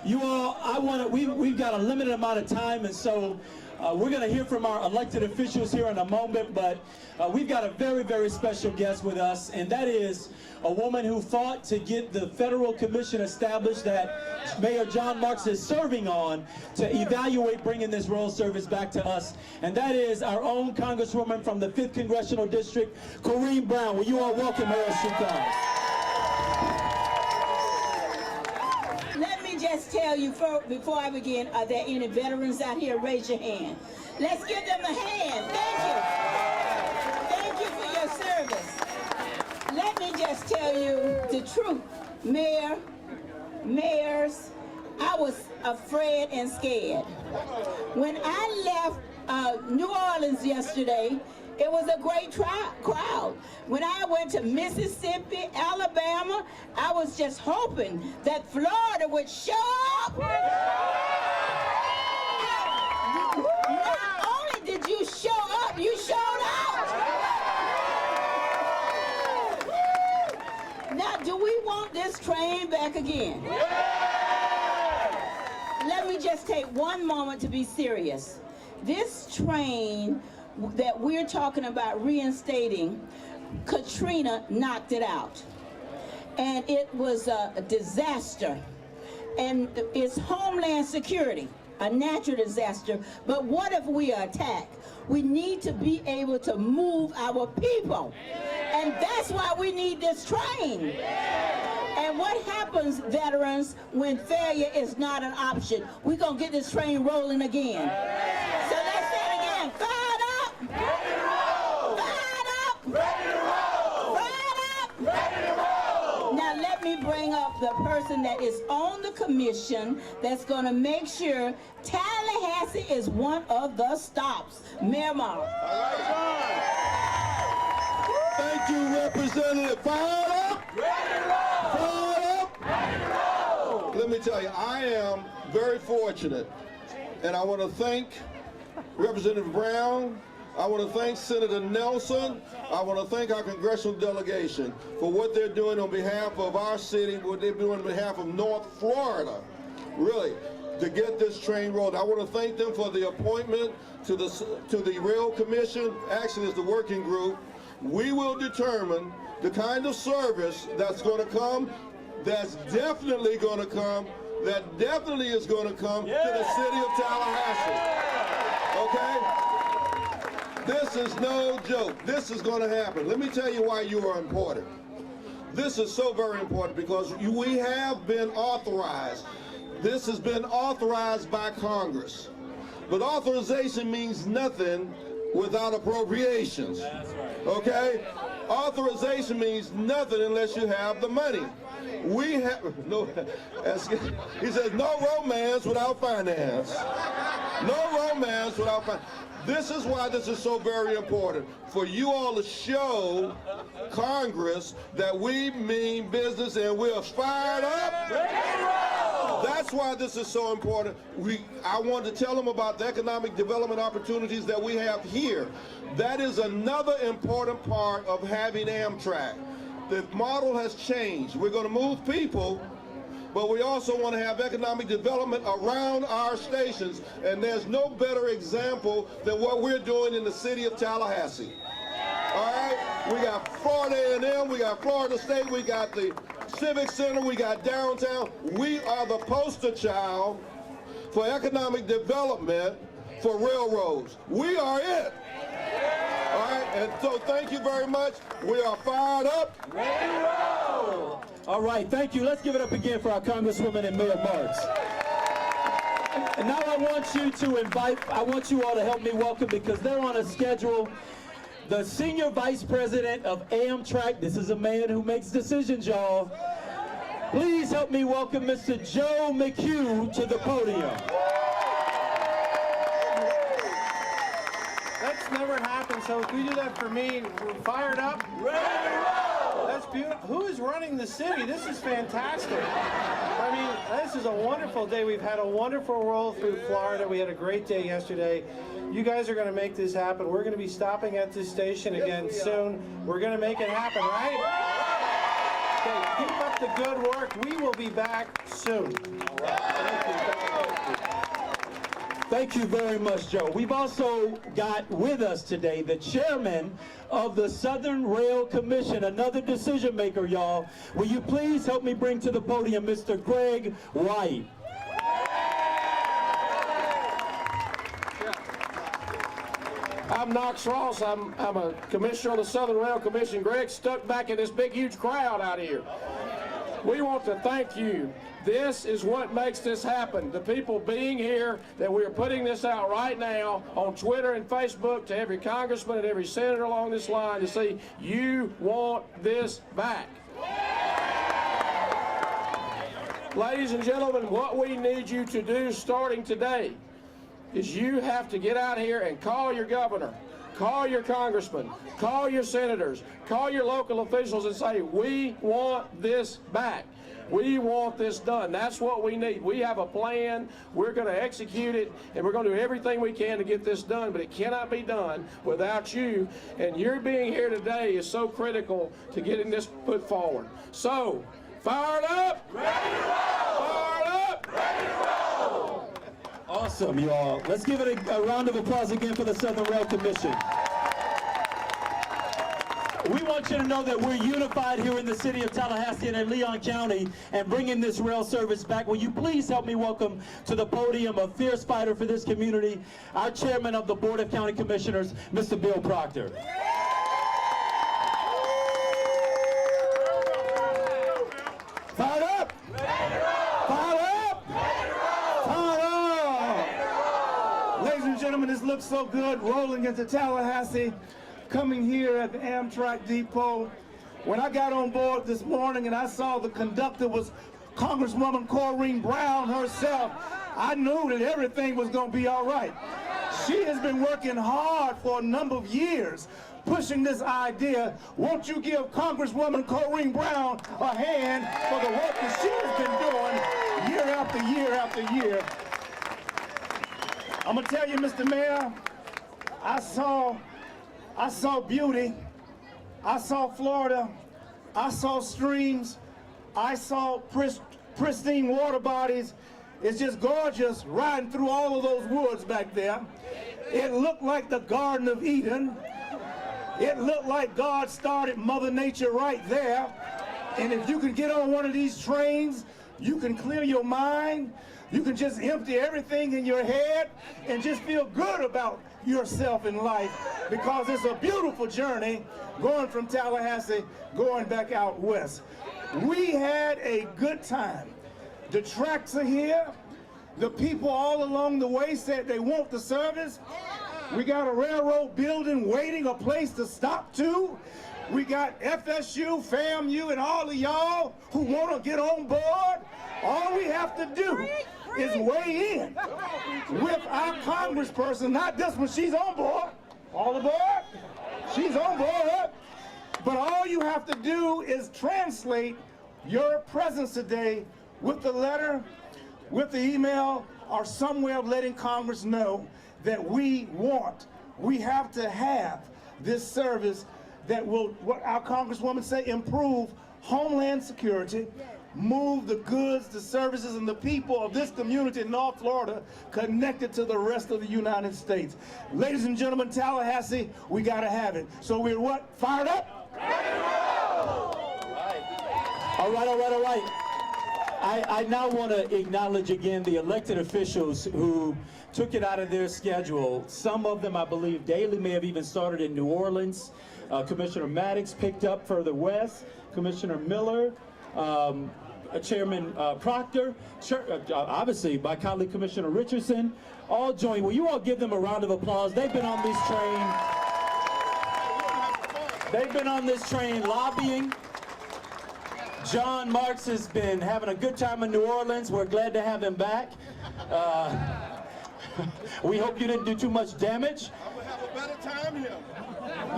You all, we've got a limited amount of time, and so we're going to hear from our elected officials here in a moment, but we've got a very, very special guest with us, and that is a woman who fought to get the federal commission established that Mayor John Marks is serving on to evaluate bringing this rail service back to us, and that is our own Congresswoman from the 5th Congressional District, Corrine Brown. Will you all welcome her as she comes? Let me just tell you before I begin, are there any veterans out here? Raise your hand. Let's give them a hand. Thank you. Thank you for your service. Let me just tell you the truth. Mayors, I was afraid and scared. When I left New Orleans yesterday, it was a great crowd. When I went to Mississippi, Alabama, I was just hoping that Florida would show up. Not only did you show up, you showed out. Now, do we want this train back again? Let me just take one moment to be serious. This train that we're talking about reinstating, Katrina knocked it out. And it was a disaster. And it's homeland security, a natural disaster. But what if we are attacked? We need to be able to move our people. And that's why we need this train. And what happens, veterans, when failure is not an option? We're going to get this train rolling again. So let's say it again. Fired up. Ready to roll. Fired up. Ready to roll. Fired up. Ready to roll. Now let me bring up the person that is on the commission that's going to make sure Tallahassee is one of the stops. Mayor Morrow. All right, John. Thank you, Representative. Fired up. Ready to roll. Fired up. Ready to roll. Let me tell you, I am very fortunate, and I want to thank Representative Brown. I want to thank Senator Nelson. I want to thank our congressional delegation for what they're doing on behalf of our city, what they're doing on behalf of North Florida, really, to get this train rolling. I want to thank them for the appointment to the Rail Commission. Actually, it's the working group. We will determine the kind of service that's going to come, that's definitely going to come, that definitely is going to come to the city of Tallahassee. Okay? This is no joke. This is going to happen. Let me tell you why you are important. This is so very important because we have been authorized. This has been authorized by Congress. But authorization means nothing without appropriations. Okay? Authorization means nothing unless you have the money. We have, no, he says, no romance without finance. No romance without finance. This is why this is so very important, for you all to show Congress that we mean business and we're fired up. That's why this is so important. I want to tell them about the economic development opportunities that we have here. That is another important part of having Amtrak. The model has changed. We're going to move people, but we also want to have economic development around our stations. And there's no better example than what we're doing in the city of Tallahassee. All right, we got Florida A&M, we got Florida State, we got the Civic Center, we got downtown. We are the poster child for economic development for railroads. We are it. All right, and so thank you very much. We are fired up. Ready to roll. All right, thank you. Let's give it up again for our Congresswoman and Mayor Marks. And now I want you all to help me welcome, because they're on a schedule, the Senior Vice President of Amtrak. This is a man who makes decisions, y'all. Please help me welcome Mr. Joe McHugh to the podium. That's never happened, so if we do that for me, we're fired up. Ready to roll! That's beautiful. Who is running the city? This is fantastic. I mean, this is a wonderful day. We've had a wonderful roll through Florida. We had a great day yesterday. You guys are going to make this happen. We're going to be stopping at this station again soon. We're going to make it happen, right? Okay, keep up the good work. We will be back soon. Thank you very much, Joe. We've also got with us today the chairman of the Southern Rail Commission, another decision maker, y'all. Will you please help me bring to the podium Mr. Greg White? I'm Knox Ross. I'm a commissioner on the Southern Rail Commission. Greg stuck back in this big, huge crowd out here. We want to thank you. This is what makes this happen. The people being here, that we are putting this out right now on Twitter and Facebook to every congressman and every senator along this line to see you want this back. Ladies and gentlemen, what we need you to do starting today is you have to get out here and call your governor, call your congressman, call your senators, call your local officials and say, we want this back. We want this done. That's what we need. We have a plan. We're going to execute it, and we're going to do everything we can to get this done, but it cannot be done without you. And your being here today is so critical to getting this put forward. So, fired up? Ready to roll! Fired up? Ready to roll! Awesome, y'all. Let's give it a round of applause again for the Southern Rail Commission. We want you to know that we're unified here in the city of Tallahassee and in Leon County and bringing this rail service back. Will you please help me welcome to the podium a fierce fighter for this community, our chairman of the Board of County Commissioners, Mr. Bill Proctor. Fired up! Fired up! Fired up! Ladies and gentlemen, this looks so good, rolling into Tallahassee, coming here at the Amtrak depot. When I got on board this morning and I saw the conductor was Congresswoman Corrine Brown herself, I knew that everything was going to be all right. She has been working hard for a number of years, pushing this idea. Won't you give Congresswoman Corrine Brown a hand for the work that she has been doing year after year after year. I'm going to tell you, Mr. Mayor, I saw beauty, I saw Florida, I saw streams, I saw pristine water bodies. It's just gorgeous riding through all of those woods back there. It looked like the Garden of Eden. It looked like God started Mother Nature right there. And if you can get on one of these trains, you can clear your mind. You can just empty everything in your head and just feel good about yourself in life, because it's a beautiful journey going from Tallahassee, going back out west. We had a good time. The tracks are here. The people all along the way said they want the service. We got a railroad building waiting, a place to stop to. We got FSU, FAMU, and all of y'all who want to get on board. All we have to do is weigh in with our congressperson, not just when she's on board. All aboard? She's on board. But all you have to do is translate your presence today with the letter, with the email, or some way of letting Congress know that we have to have this service that will, what our Congresswoman say, improve homeland security, move the goods, the services, and the people of this community in North Florida connected to the rest of the United States. Ladies and gentlemen, Tallahassee, we gotta have it. So we're what? Fired up? All right. I now want to acknowledge again the elected officials who took it out of their schedule. Some of them, I believe, daily may have even started in New Orleans. Commissioner Maddox picked up further west. Commissioner Miller, Chairman Proctor, obviously my colleague Commissioner Richardson, all joined. Will you all give them a round of applause? They've been on this train. They've been on this train lobbying. John Marks has been having a good time in New Orleans. We're glad to have him back. We hope you didn't do too much damage. I will have a better time here.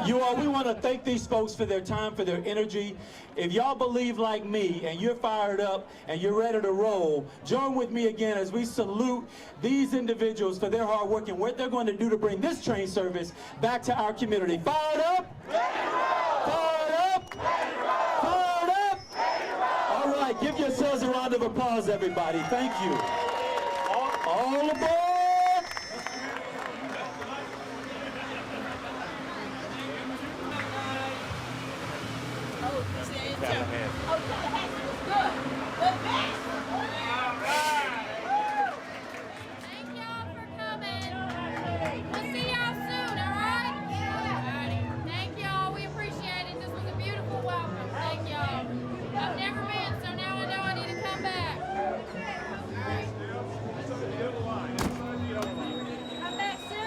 You all, we want to thank these folks for their time, for their energy. If y'all believe like me and you're fired up and you're ready to roll, join with me again as we salute these individuals for their hard work and what they're going to do to bring this train service back to our community. Fired up? Fired up? Fired up? All right, give yourselves a round of applause, everybody. Thank you. All aboard! Tallahassee was good. The best. Thank y'all for coming. We'll see y'all soon, all right? Thank y'all. We appreciate it. This was a beautiful welcome. Thank y'all. I've never been, so now I know I need to come back. Come back soon.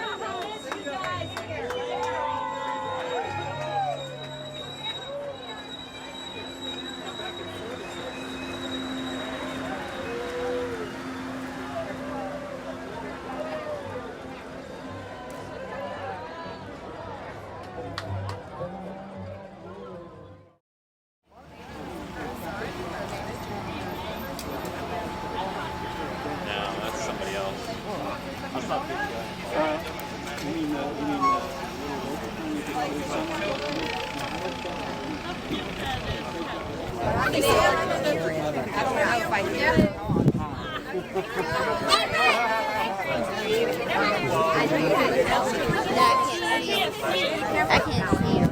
I miss you guys here. I can't see him.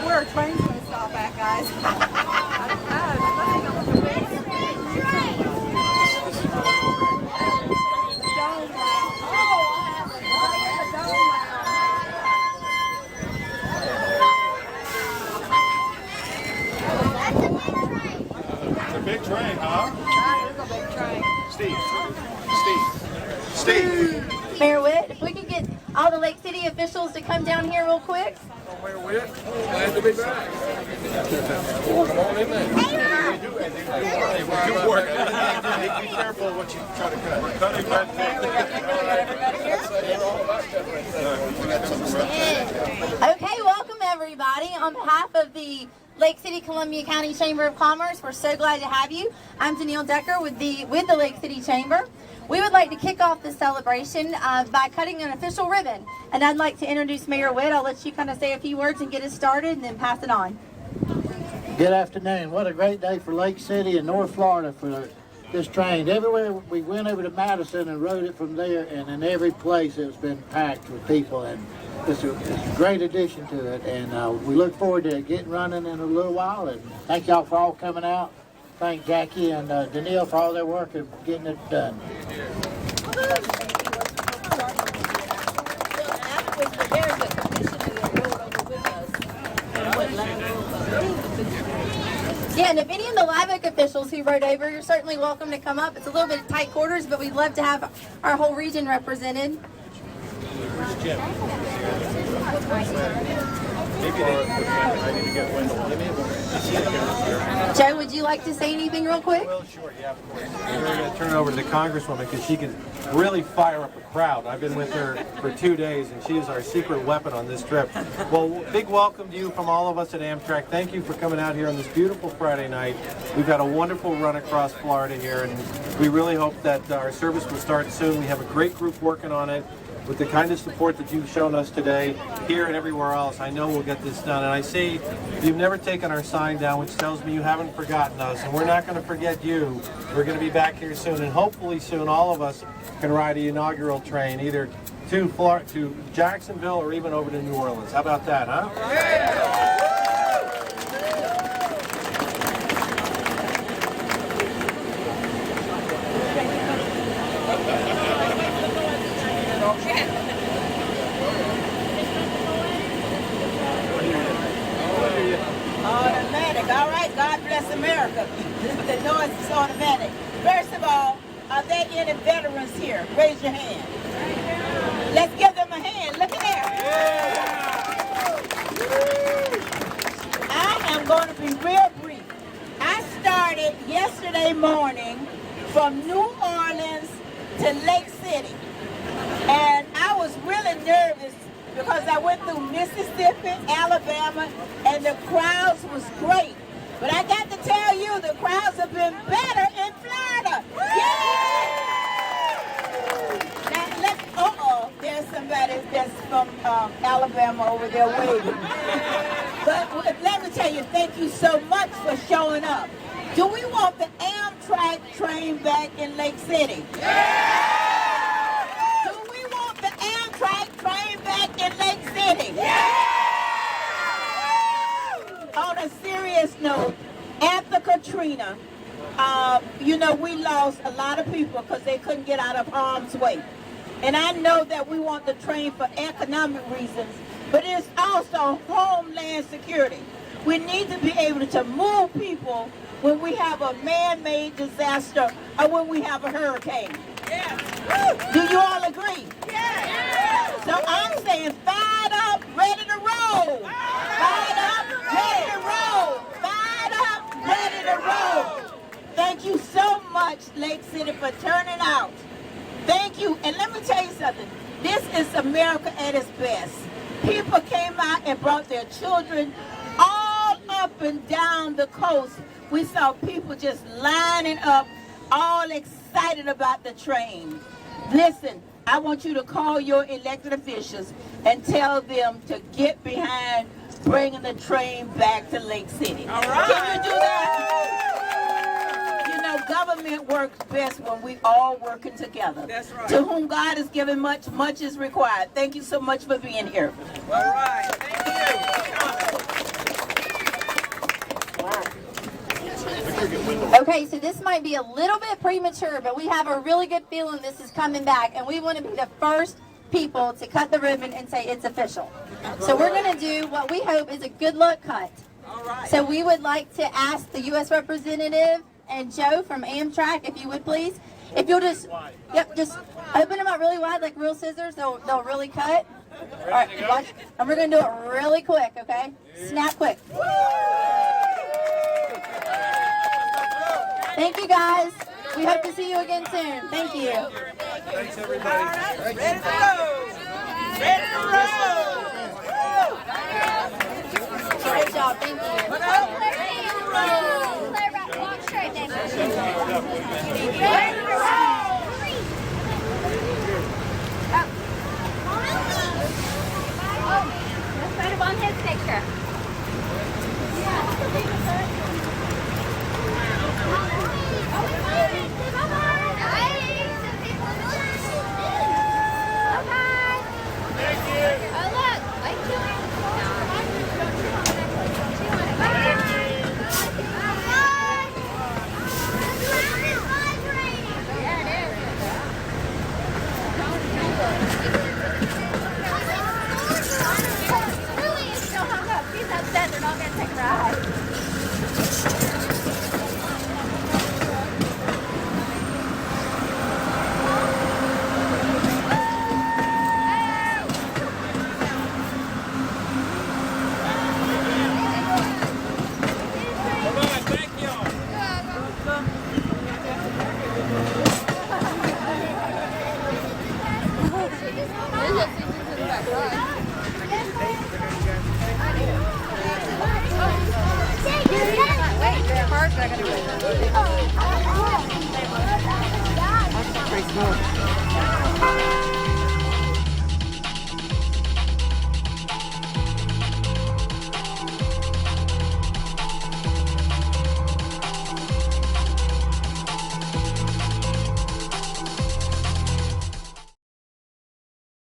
Where our train's going to stop at, guys. I don't It's a big train, huh? That is a big train. Steve. Mayor Witt, if we could get all the Lake City officials to come down here real quick. Mayor Witt. Glad to be back. Come on in there. Good work. Be careful what you try to cut. Cutting red tape. Okay, welcome everybody. On behalf of the Lake City Columbia County Chamber of Commerce, we're so glad to have you. I'm Danielle Decker with the Lake City Chamber. We would like to kick off this celebration by cutting an official ribbon. And I'd like to introduce Mayor Witt. I'll let you kind of say a few words and get us started and then pass it on. Good afternoon. What a great day for Lake City and North Florida for this train. Everywhere we went over to Madison and rode it from there, and in every place it's been packed with people. And it's a great addition to it. And we look forward to it getting running in a little while. And thank y'all for all coming out. Thank Jackie and Danielle for all their work in getting it done. Yeah, and if any of the Live Oak officials who rode over, you're certainly welcome to come up. It's a little bit of tight quarters, but we'd love to have our whole region represented. Where's Jim? Joe, would you like to say anything real quick? Well, sure, yeah, of course. We're going to turn it over to the Congresswoman because she can really fire up a crowd. I've been with her for 2 days, and she is our secret weapon on this trip. Well, big welcome to you from all of us at Amtrak. Thank you for coming out here on this beautiful Friday night. We've had a wonderful run across Florida here, and we really hope that our service will start soon. We have a great group working on it. With the kind of support that you've shown us today, here and everywhere else, I know we'll get this done. And I see you've never taken our sign down, which tells me you haven't forgotten us, and we're not going to forget you. We're going to be back here soon, and hopefully soon all of us can ride the inaugural train, either to Jacksonville or even over to New Orleans. How about that, huh? Yeah. Automatic. All right, God bless America. The noise is automatic. First of all, are there any veterans here? Raise your hand. Let's give them a hand. Look at there. I am going to be real brief. I started yesterday morning from New Orleans to Lake City. And I was really nervous because I went through Mississippi, Alabama, and the crowds was great. But I got to tell you, the crowds have been better in Florida. Yay! Now, there's somebody that's from Alabama over there waiting. But let me tell you, thank you so much for showing up. Do we want the Amtrak train back in Lake City? Yeah! Amtrak train back in Lake City. Yeah! On a serious note, after Katrina, we lost a lot of people because they couldn't get out of harm's way. And I know that we want the train for economic reasons, but it's also homeland security. We need to be able to move people when we have a man-made disaster or when we have a hurricane. Yeah. Do you all agree? Yeah. So I'm saying fired up, ready to roll. Fired up, ready to roll. Fired up, ready to roll. Thank you so much, Lake City, for turning out. Thank you. And let me tell you something. This is America at its best. People came out and brought their children all up and down the coast. We saw people just lining up, all excited about the train. Listen, I want you to call your elected officials and tell them to get behind bringing the train back to Lake City. All right. Can you do that? You know, government works best when we all working together. That's right. To whom God has given much, much is required. Thank you so much for being here. All right. Thank you. Okay, so this might be a little bit premature, but we have a really good feeling this is coming back, and we want to be the first people to cut the ribbon and say it's official. So we're going to do what we hope is a good luck cut. So we would like to ask the U.S. representative and Joe from Amtrak, if you would please, if you'll just open them up really wide like real scissors, they'll really cut. All right, watch, and we're going to do it really quick, okay? Snap quick. Thank you, guys. We hope to see you again soon. Thank you. Thanks, everybody. Ready to roll. Ready to roll. Great job. Thank you. Walk straight, baby. Ready to roll. Let's put him on his picture. They're not going to take a ride. Pretty cool.